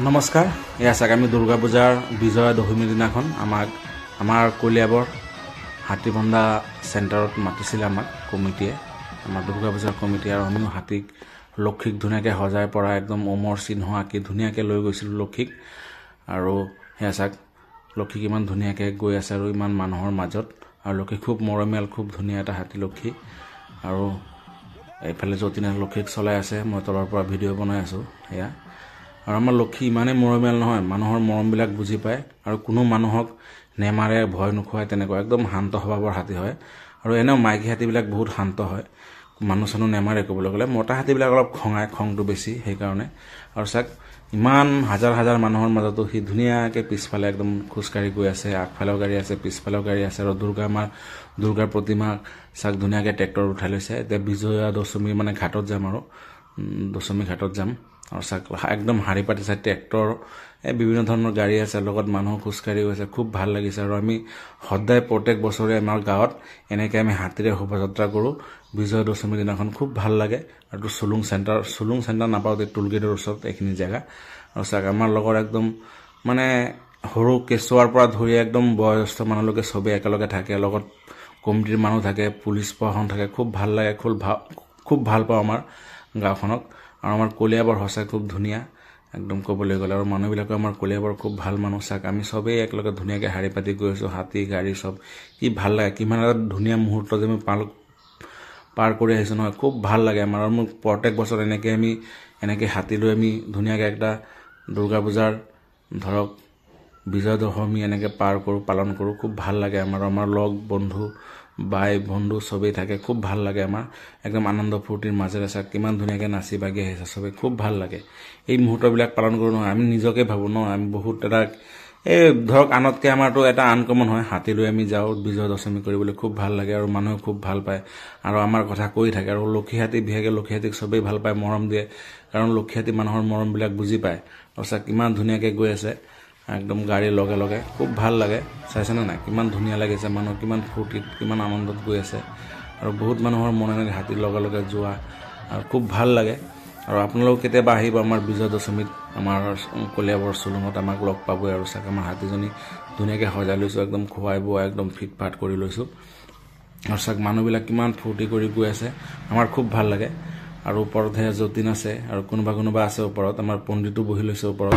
নমস্কাৰ এয়া আগামী দুৰ্গা পূজাৰ বিজয়া দশমীৰ দিনাখন আমাৰ কলিয়াবৰ হাতীবন্ধা চেণ্টাৰত মাতিছিলে আমাক কমিটিয়ে আমাৰ দুৰ্গা পূজাৰ কমিটি আৰু আমিও হাতীক লক্ষীক ধুনীয়াকৈ সজাই পৰা একদম ওমৰ চিহ্ন আঁকি ধুনীয়াকৈ লৈ গৈছিলোঁ লক্ষীক আৰু এয়া চাক লক্ষী কিমান ধুনীয়াকৈ গৈ আছে আৰু ইমান মানুহৰ মাজত আৰু লক্ষী খুব মৰমীয়াল খুব ধুনীয়া এটা হাতী লক্ষী আৰু এইফালে যতীনে লক্ষীক চলাই আছে মই তলৰ পৰা ভিডিঅ' বনাই আছোঁ এয়া আৰু আমাৰ লক্ষী ইমানেই মৰমীয়াল নহয় মানুহৰ মৰমবিলাক বুজি পায় আৰু কোনো মানুহক নেমাৰে ভয় নোখোৱায় তেনেকুৱা একদম শান্ত স্বভাৱৰ হাতী হয় আৰু এনেও মাইকী হাতীবিলাক বহুত শান্ত হয় মানুহ চানুহ নেমাৰে ক'বলৈ গ'লে মতা হাতীবিলাক অলপ খংটো বেছি সেইকাৰণে আৰু চাক ইমান হাজাৰ হাজাৰ মানুহৰ মাজতো সি ধুনীয়াকৈ পিছফালে একদম খোজকাঢ়ি গৈ আছে আগফালেও গাড়ী আছে পিছফালেও গাড়ী আছে আৰু দুৰ্গাৰ প্ৰতিমা চাক ধুনীয়াকৈ ট্ৰেক্টৰ উঠাই লৈছে এতিয়া বিজয়া দশমী মানে ঘাটত যাম আৰু দশমী ঘাটত যাম আৰু চাক একদম হাৰি পাতিছে ট্ৰেক্টৰ বিভিন্ন ধৰণৰ গাড়ী আছে লগত মানুহ খোজকাঢ়ি গৈছে খুব ভাল লাগিছে আৰু আমি সদায় প্ৰত্যেক বছৰে আমাৰ গাঁৱত এনেকৈ আমি হাতীৰে শোভাযাত্ৰা কৰোঁ বিজয়া দশমীৰ দিনাখন খুব ভাল লাগে আৰু চুলুং চেণ্টাৰ নাপাওঁতে টোলগেটৰ ওচৰত এইখিনি জেগা আৰু চাক আমাৰ লগত একদম মানে সৰু কেঁচুৱাৰ পৰা ধৰি একদম বয়সস্থ মানুহলৈকে চবেই একেলগে থাকে লগত কমিটিৰ মানুহ থাকে পুলিচ প্ৰশাসন থাকে খুব ভাল লাগে খুব ভাল পাওঁ আমাৰ গাঁওখনক আৰু আমাৰ কলিয়াবৰ সঁচাই খুব ধুনীয়া একদম ক'বলৈ গ'লে আৰু মানুহবিলাকে আমাৰ কলিয়াবৰ খুব ভাল মানুহ চাক আমি চবেই একেলগে ধুনীয়াকৈ শাৰী পাতি গৈ আছোঁ হাতী গাড়ী চব কি ভাল লাগে কিমান এটা ধুনীয়া মুহূৰ্ত যে আমি পাৰ কৰি আহিছোঁ নহয় খুব ভাল লাগে আমাৰ আৰু মোক প্ৰত্যেক বছৰ এনেকৈ হাতী লৈ আমি ধুনীয়াকৈ একটা দুৰ্গা পূজাৰ ধৰক বিজয়া দশমী এনেকৈ পালন কৰোঁ খুব ভাল লাগে আমাৰ লগ বন্ধু বাই বন্ধু চবেই থাকে খুব ভাল লাগে আমাৰ একদম আনন্দ ফূৰ্তিৰ মাজেৰে চাক কিমান ধুনীয়াকৈ নাচি বাগি আহিছে চবেই খুব ভাল লাগে এই মুহূৰ্তবিলাক পালন কৰোঁ নহয় আমি নিজকে ভাবোঁ ন আমি বহুত এটা এই ধৰক আনতকৈ আমাৰতো এটা আনকমন হয় হাতী লৈ আমি যাওঁ বিজয়া দশমী কৰিবলৈ খুব ভাল লাগে আৰু মানুহে খুব ভাল পায় আৰু আমাৰ কথা কৈ থাকে আৰু লক্ষী হাতী বিশেষকৈ লক্ষী হাতীক চবেই ভাল পায় মৰম দিয়ে কাৰণ লক্ষী হাতী মানুহৰ মৰমবিলাক বুজি পায় আৰু চাক কিমান ধুনীয়াকৈ গৈ আছে একদম গাড়ীৰ লগে লগে খুব ভাল লাগে চাইছেনে নাই কিমান ধুনীয়া লাগিছে মানুহ কিমান ফূৰ্তিত কিমান আনন্দত গৈ আছে আৰু বহুত মানুহৰ মনে হাতীৰ লগে লগে যোৱা আৰু খুব ভাল লাগে আৰু আপোনালোক কেতিয়াবা আহিব আমাৰ বিজয়া দশমীত আমাৰ কলিয়াবৰ চুলুঙত আমাক লগ পাবই আৰু চাক আমাৰ হাতীজনী ধুনীয়াকৈ সজাই লৈছোঁ একদম খুৱাই বোৱাই একদম ফিট ফাট কৰি লৈছোঁ আৰু চাক মানুহবিলাক কিমান ফূৰ্তি কৰি গৈ আছে আমাৰ খুব ভাল লাগে আৰু ওপৰতহে যতীন আছে আৰু কোনোবা আছে ওপৰত আমাৰ পণ্ডিতো বহি লৈছে ওপৰত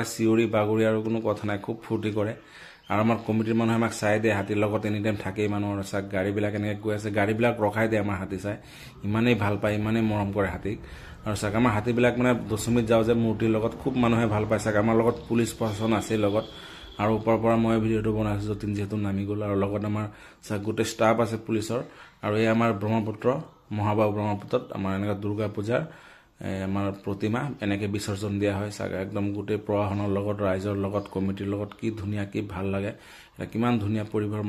পৰা চিঞৰি বাগৰি আৰু কোনো কথা নাই খুব ফূৰ্তি কৰে আৰু আমাৰ কমিটিৰ মানুহে আমাক চাই দিয়ে হাতীৰ লগত এনি টাইম থাকেই মানুহৰ চাক গাড়ীবিলাক এনেকৈ গৈ আছে গাড়ীবিলাক ৰখাই দিয়ে আমাৰ হাতী চাই ইমানেই ভাল পায় ইমানেই মৰম কৰে হাতীক আৰু চাক আমাৰ হাতীবিলাক মানে দশমীত যাওঁ যে মূৰ্তিৰ লগত খুব মানুহে ভাল পায় চাক আমাৰ লগত পুলিচ প্ৰশাসন আছেই লগত আৰু ওপৰৰ পৰা মই ভিডিঅ'টো বনাইছোঁ যতীন যিহেতু নামি গ'ল আৰু লগত আমাৰ চাক গোটেই ষ্টাফ আছে পুলিচৰ আৰু এই আমাৰ ব্ৰহ্মপুত্ৰ মহাবাহু ব্ৰহ্মপুত্ৰত আমাৰ এনেকুৱা দুৰ্গা পূজাৰ আমাৰ প্ৰতিমা এনেকৈ বিসৰ্জন দিয়া হয় চাগে একদম গোটেই প্ৰশাসনৰ লগত ৰাইজৰ লগত কমিটিৰ লগত কি ধুনীয়া কি ভাল লাগে কিমান ধুনীয়া পৰিৱেশৰ